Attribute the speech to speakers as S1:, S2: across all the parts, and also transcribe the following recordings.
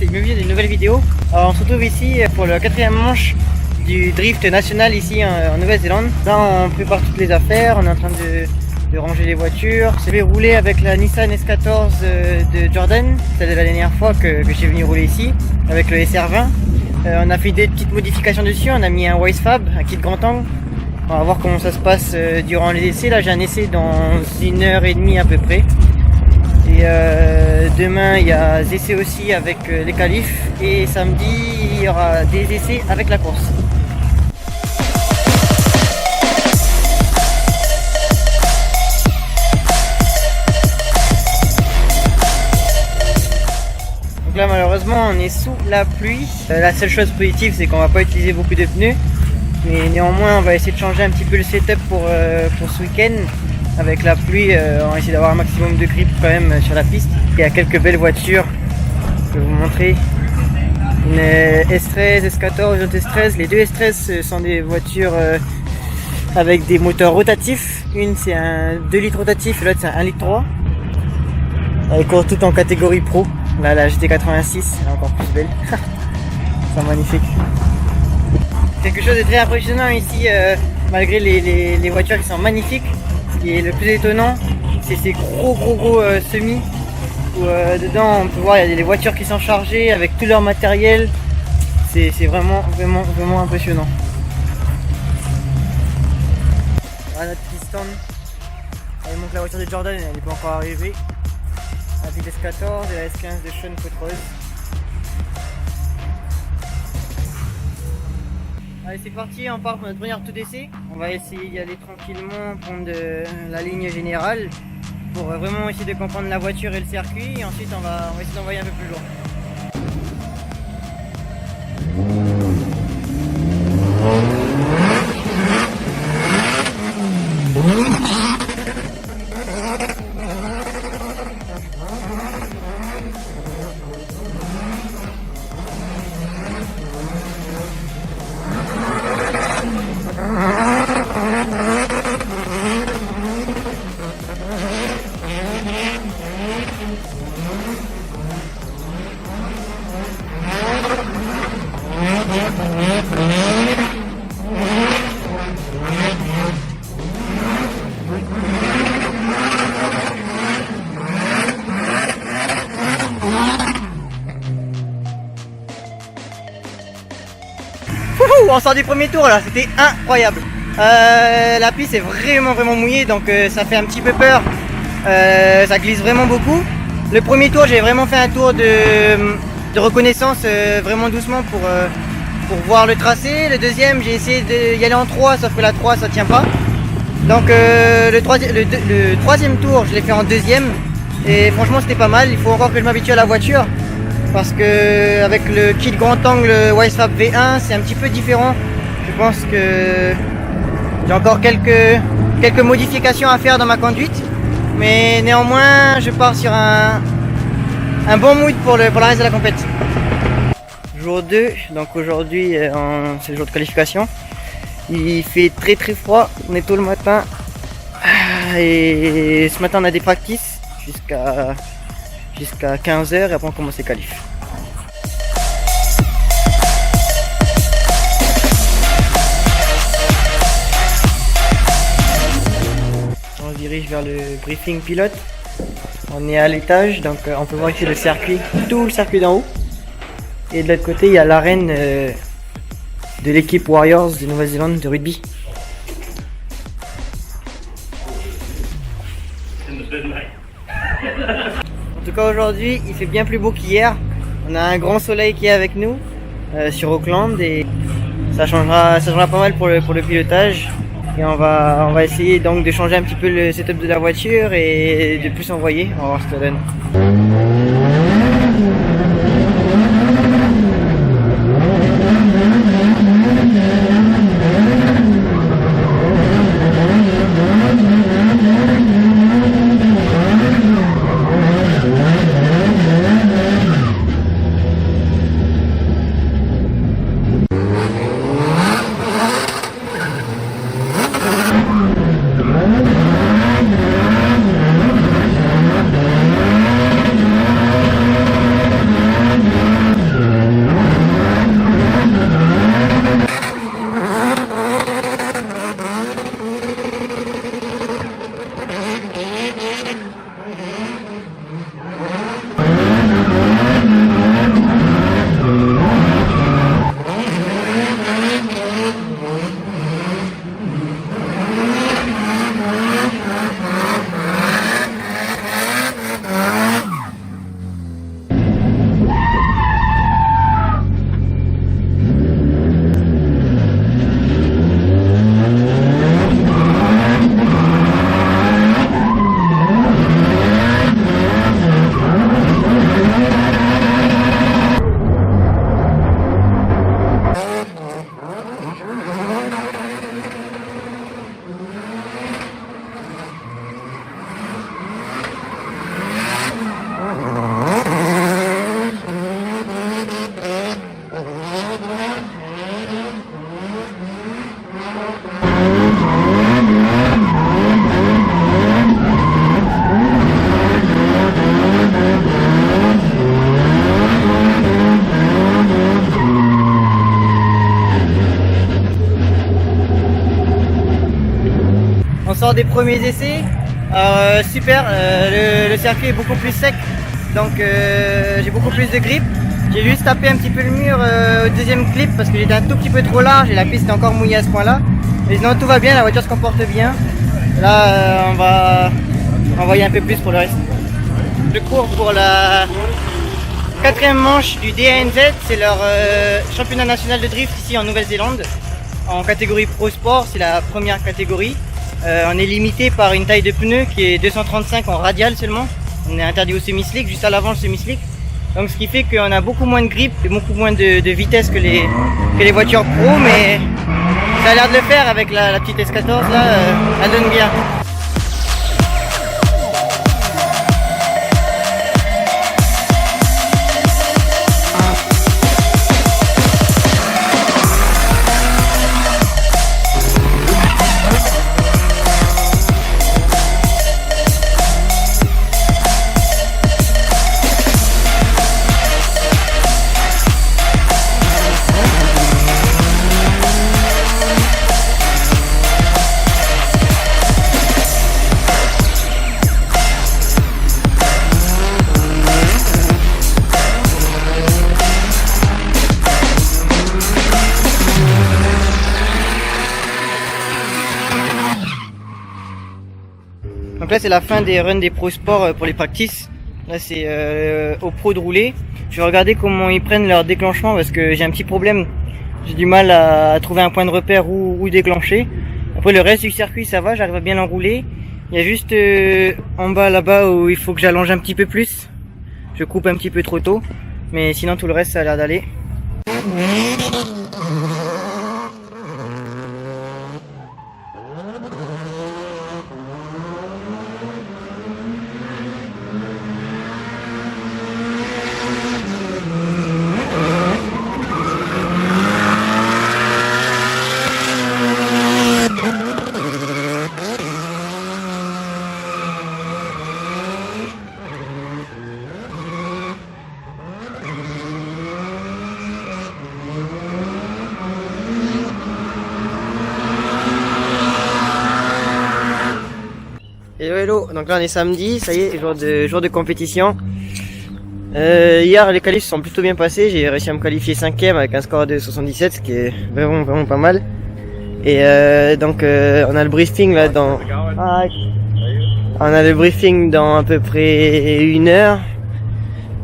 S1: et bienvenue dans une nouvelle vidéo. Alors on se retrouve ici pour le 4e manche du drift national ici en Nouvelle-Zélande. Là on prépare toutes les affaires, on est en train de ranger les voitures. Je vais rouler avec la Nissan S14 de Jordan, celle de la dernière fois que j'ai venu rouler ici, avec le SR20. On a fait des petites modifications dessus, on a mis un Wisefab, un kit grand angle. On va voir comment ça se passe durant les essais. Là j'ai un essai dans 1h30 à peu près. Et demain il y a des essais aussi avec les qualifs. Et samedi il y aura des essais avec la course. Donc là malheureusement on est sous la pluie. La seule chose positive c'est qu'on va pas utiliser beaucoup de pneus. Mais néanmoins on va essayer de changer un petit peu le setup pour ce week-end. Avec la pluie, on va essayer d'avoir un maximum de grip quand même sur la piste. Il y a quelques belles voitures, je vais vous montrer. Une S13, S14, une S13. Les deux S13 sont des voitures avec des moteurs rotatifs. Une c'est un 2 litres rotatif et l'autre c'est un 1 litre 3. Elle court tout en catégorie pro. Là la GT86, elle est encore plus belle. C'est magnifique. Quelque chose de très impressionnant ici, malgré les voitures qui sont magnifiques. Ce qui est le plus étonnant, c'est ces gros semis où dedans on peut voir il y a des voitures qui sont chargées avec tout leur matériel. C'est vraiment impressionnant. Voilà notre piston. Elle montre la voiture de Jordan, elle n'est pas encore arrivée. La petite S14 et la S15 de Sean Côte-Rose. Allez c'est parti, on part pour notre première tour d'essai. On va essayer d'y aller tranquillement, prendre la ligne générale pour vraiment essayer de comprendre la voiture et le circuit. Et ensuite on va essayer d'envoyer un peu plus loin. On sort du premier tour là, c'était incroyable. La piste est vraiment mouillée donc ça fait un petit peu peur. Ça glisse vraiment beaucoup. Le premier tour j'ai vraiment fait un tour de reconnaissance vraiment doucement pour voir le tracé. Le deuxième j'ai essayé d'y aller en 3 sauf que la 3 ça tient pas. Donc le troisième tour je l'ai fait en deuxième et franchement c'était pas mal. Il faut encore que je m'habitue à la voiture. Parce que avec le kit grand angle Wisefab V1 c'est un petit peu différent. Je pense que j'ai encore quelques modifications à faire dans ma conduite. Mais néanmoins je pars sur un bon mood pour la reste de la compétition. Jour 2, donc aujourd'hui c'est le jour de qualification. Il fait très froid, on est tôt le matin. Et ce matin on a des practices jusqu'à 15h et après on commence les qualifs. On se dirige vers le briefing pilote. On est à l'étage donc on peut voir ici le circuit, tout le circuit d'en haut. Et de l'autre côté il y a l'arène de l'équipe Warriors de Nouvelle-Zélande de rugby. En tout cas aujourd'hui il fait bien plus beau qu'hier. On a un grand soleil qui est avec nous sur Auckland et ça changera pas mal pour le pilotage. Et on va essayer donc de changer un petit peu le setup de la voiture et de plus envoyer. On va voir ce que ça donne. lors des premiers essais. Alors, super, le circuit est beaucoup plus sec, donc j'ai beaucoup plus de grip. J'ai juste tapé un petit peu le mur au deuxième clip parce que j'étais un tout petit peu trop large et la piste est encore mouillée à ce point-là. Mais sinon tout va bien, la voiture se comporte bien. Là on va envoyer un peu plus pour le reste. Je cours pour la 4e manche du DANZ, c'est leur championnat national de drift ici en Nouvelle-Zélande. En catégorie Pro Sport, c'est la première catégorie. On est limité par une taille de pneu qui est 235 en radial seulement. On est interdit au semi-slick, juste à l'avant le semi-slick. Donc ce qui fait qu'on a beaucoup moins de grip et beaucoup moins de vitesse que les voitures pro, mais ça a l'air de le faire avec la petite S14 là, elle donne bien. Donc là c'est la fin des runs des Pro Sport pour les practices. Là c'est aux pros de rouler. Je vais regarder comment ils prennent leur déclenchement parce que j'ai un petit problème. J'ai du mal à trouver un point de repère où déclencher. Après le reste du circuit ça va, j'arrive à bien l'enrouler. Il y a juste en bas là-bas où il faut que j'allonge un petit peu plus. Je coupe un petit peu trop tôt. Mais sinon tout le reste ça a l'air d'aller. Hello, donc là on est samedi, ça y est, jour de compétition. Hier les qualifs sont plutôt bien passés, j'ai réussi à me qualifier 5ème avec un score de 77, ce qui est vraiment pas mal. Et donc on a le briefing là dans... on a le briefing dans à peu près 1 heure.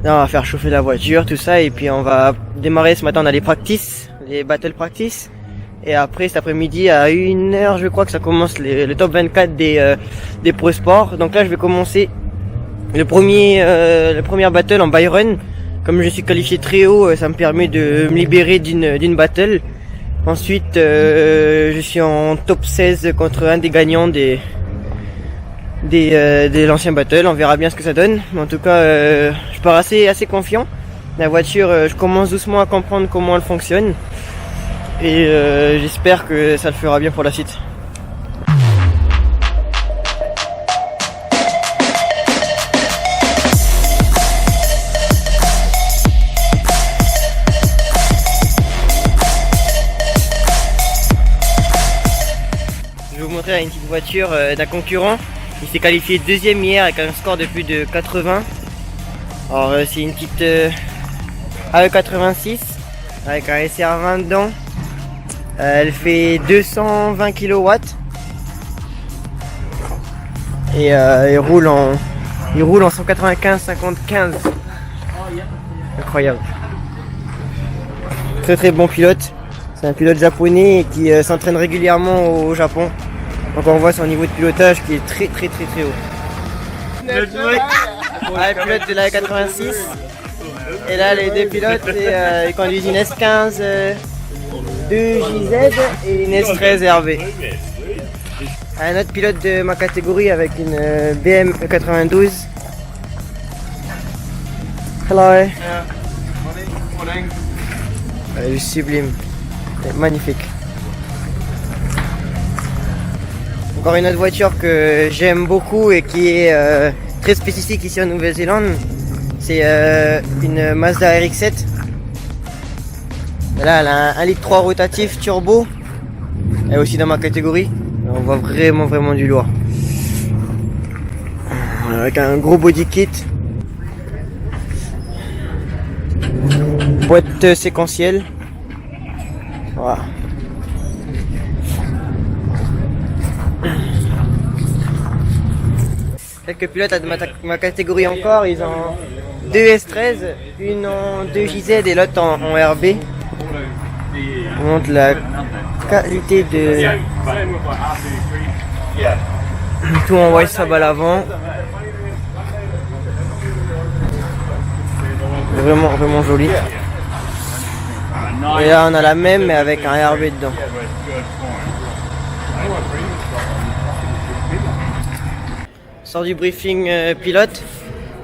S1: Là, on va faire chauffer la voiture, tout ça, et puis on va démarrer ce matin, on a les practices, les battle practice. Et après cet après-midi à 1 heure je crois que ça commence le top 24 des Pro Sport. Donc là je vais commencer la première battle en Byron. Comme je suis qualifié très haut, ça me permet de me libérer d'une battle. Ensuite je suis en top 16 contre un des gagnants de l'ancien battle. On verra bien ce que ça donne. Mais en tout cas je pars assez confiant. La voiture, je commence doucement à comprendre comment elle fonctionne. Et j'espère que ça le fera bien pour la suite. Je vais vous montrer une petite voiture d'un concurrent. Il s'est qualifié 2ème hier avec un score de plus de 80. Alors c'est une petite AE86 avec un SR20 dedans. Elle fait 220 kW et il roule en 195-55. Incroyable. Très bon pilote. C'est un pilote japonais qui s'entraîne régulièrement au Japon. Donc on voit son niveau de pilotage qui est très haut. Le pilote de la 86. Et là les deux pilotes ils conduisent une S15 2JZ et une S13 RV. Un autre pilote de ma catégorie avec une BM E92. Hello. Elle est sublime. C'est magnifique. Encore une autre voiture que j'aime beaucoup et qui est très spécifique ici en Nouvelle-Zélande. C'est une Mazda RX-7. Là, elle a un 1,3 litre rotatif turbo. Elle est aussi dans ma catégorie. On voit vraiment du lourd. Avec un gros body kit. Boîte séquentielle. Voilà. Quelques pilotes de ma catégorie encore, ils ont 2 S13, une en 2 JZ et l'autre en RB. On montre la qualité de tout en white sab à l'avant. Vraiment joli. Et là on a la même mais avec un RB dedans. Sort du briefing pilote.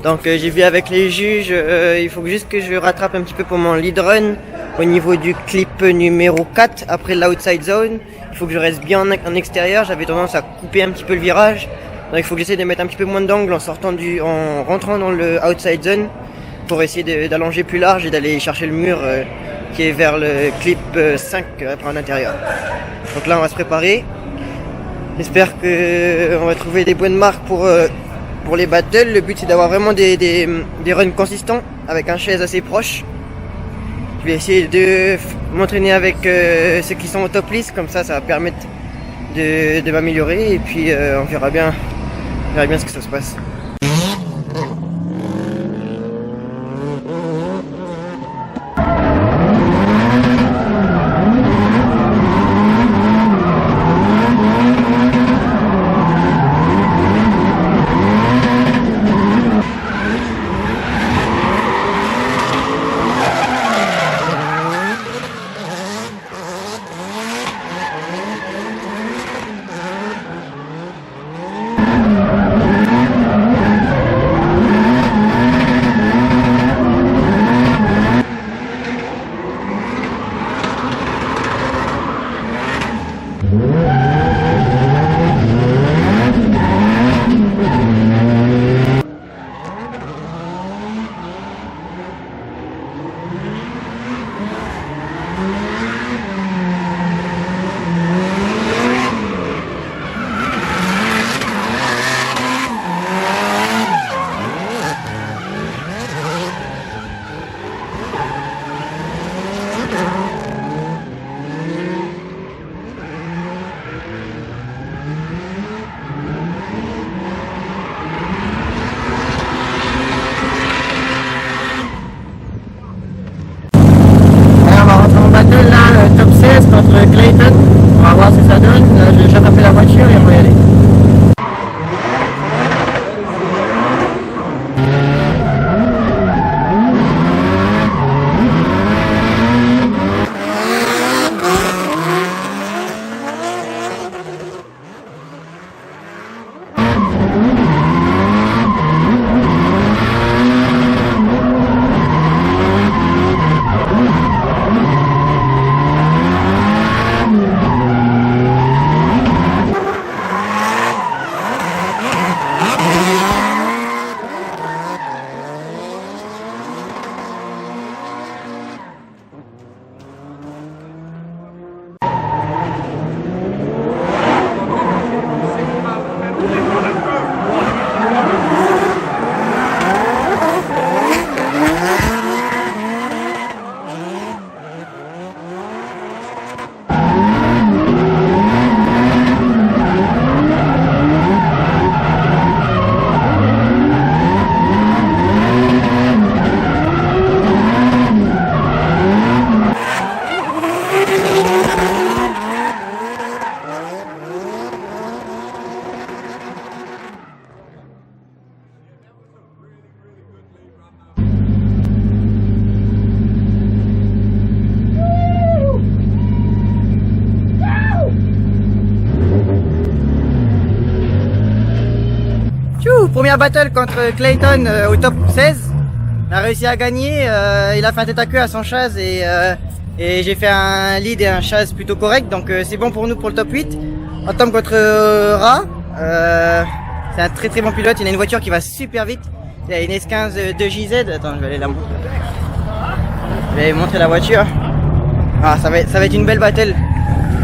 S1: Donc j'ai vu avec les juges, il faut juste que je rattrape un petit peu pour mon lead run au niveau du clip numéro 4 après l'outside zone. Il faut que je reste bien en extérieur, j'avais tendance à couper un petit peu le virage. Donc il faut que j'essaie de mettre un petit peu moins d'angle en rentrant dans le outside zone pour essayer d'allonger plus large et d'aller chercher le mur qui est vers le clip 5 après en intérieur. Donc là on va se préparer. J'espère qu'on va trouver des bonnes marques pour les battles. Le but c'est d'avoir vraiment des runs consistants avec un chaise assez proche. Je vais essayer de m'entraîner avec ceux qui sont au top list, comme ça va permettre de m'améliorer et puis on verra bien ce que ça se passe. Contre Clayton, on va voir si ça donne. J'ai déjà tapé la voiture et on va y aller. Première battle contre Clayton au top 16. On a réussi à gagner. Il a fait un tête à queue à son chasse et j'ai fait un lead et un chasse plutôt correct. Donc c'est bon pour nous pour le top 8. On tombe contre Ra. C'est un très bon pilote. Il a une voiture qui va super vite. Il a une S15 de JZ. Attends, je vais aller la montrer. Je vais montrer la voiture. Ah, ça va être une belle battle.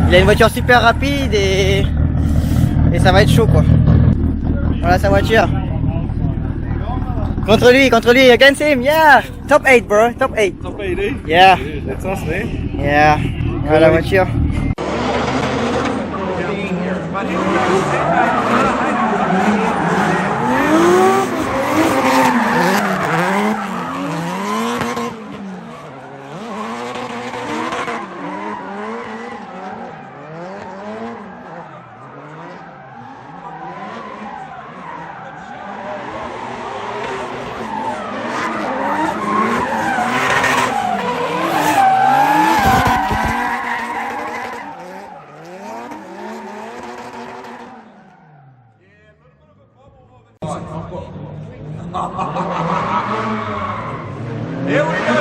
S1: Il a une voiture super rapide et et ça va être chaud quoi. Voilà sa voiture. Contre lui, against him, yeah! Top 8 bro, top 8.
S2: Top 8, eh?
S1: Yeah.
S2: That's us, eh?
S1: Yeah. Voilà la voiture.
S2: Here we go.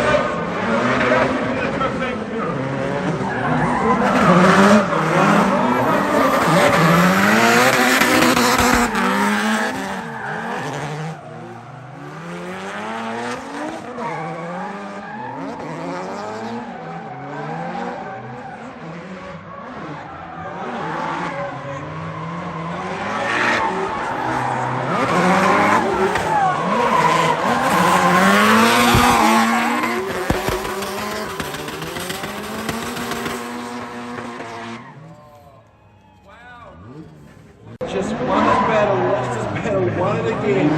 S2: Just won his battle, lost his battle, won it again.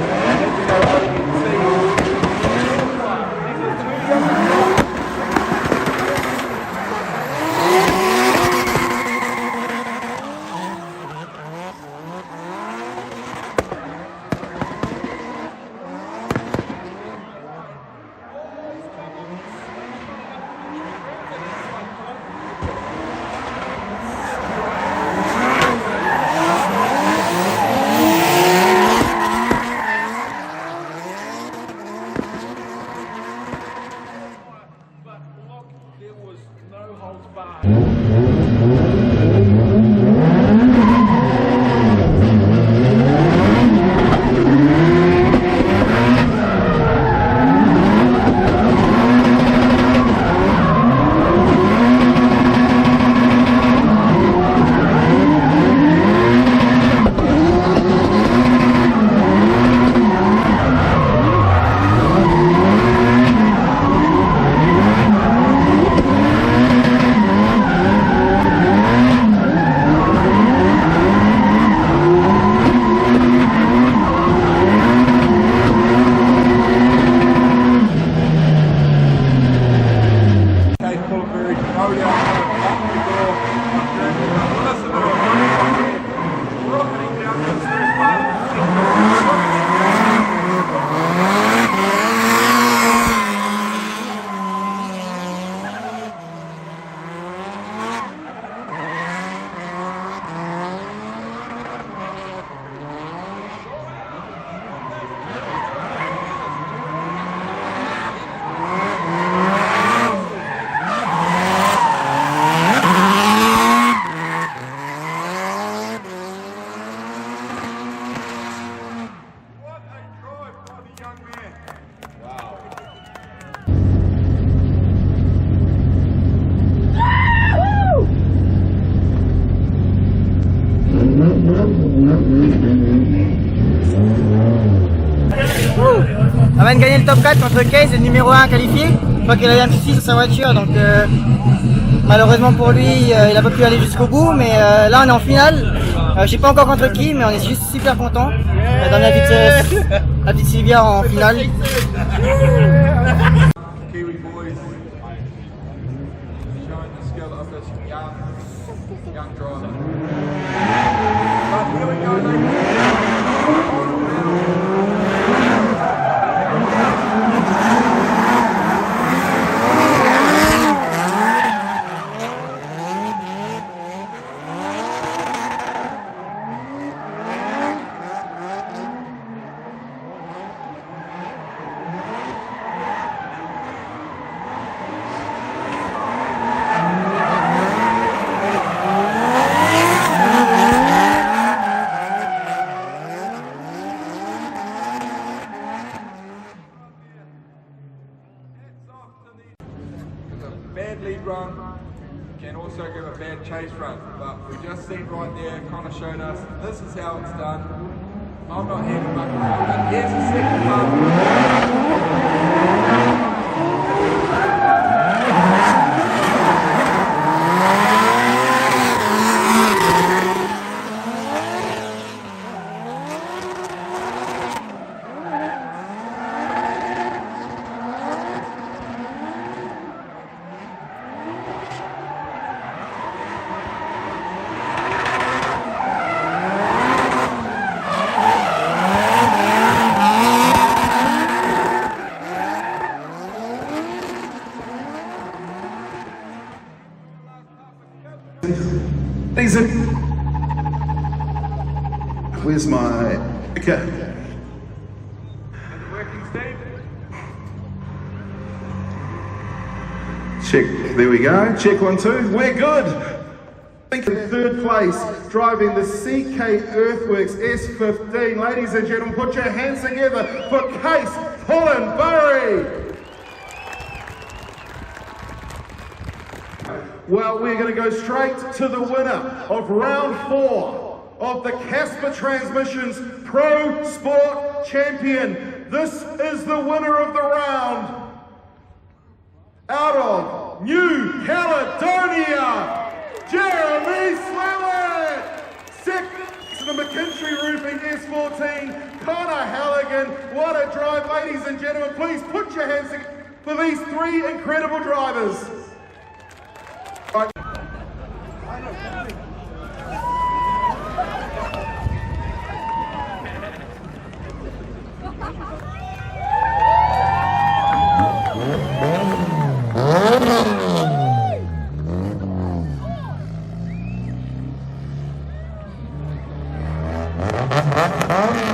S2: But look, there was no holds barred.
S1: On vient de gagner le top 4 contre Case, le numéro 1 qualifié. Je crois qu'il avait un souci sur sa voiture, donc malheureusement pour lui, il n'a pas pu aller jusqu'au bout. Mais là, on est en finale. Je sais pas encore contre qui, mais on est juste super content. On a la petite Sylvia en finale.
S2: Kiwi boys showing the skill of this young driver. But here we go, ladies. Badly run can also give a bad chase run. But we just seen right there, kind of showed us this is how it's done. I'm not here to muck around, but here's the second one.
S3: Where's my... Okay.
S2: Working, Steve?
S3: Check, there we go. Check 1, 2. We're good. In third place, driving the CK Earthworks S15. Ladies and gentlemen, put your hands together for Case Pullenbury. Well, we're going to go straight to the winner of round 4 of the Casper Transmissions Pro Sport Champion. This is the winner of the round. Out of New Caledonia, Jeremy Slewett. Second, the McKinstry Roofing S14, Connor Halligan. What a drive, ladies and gentlemen. Please put your hands together for these 3 incredible drivers.
S4: Huh?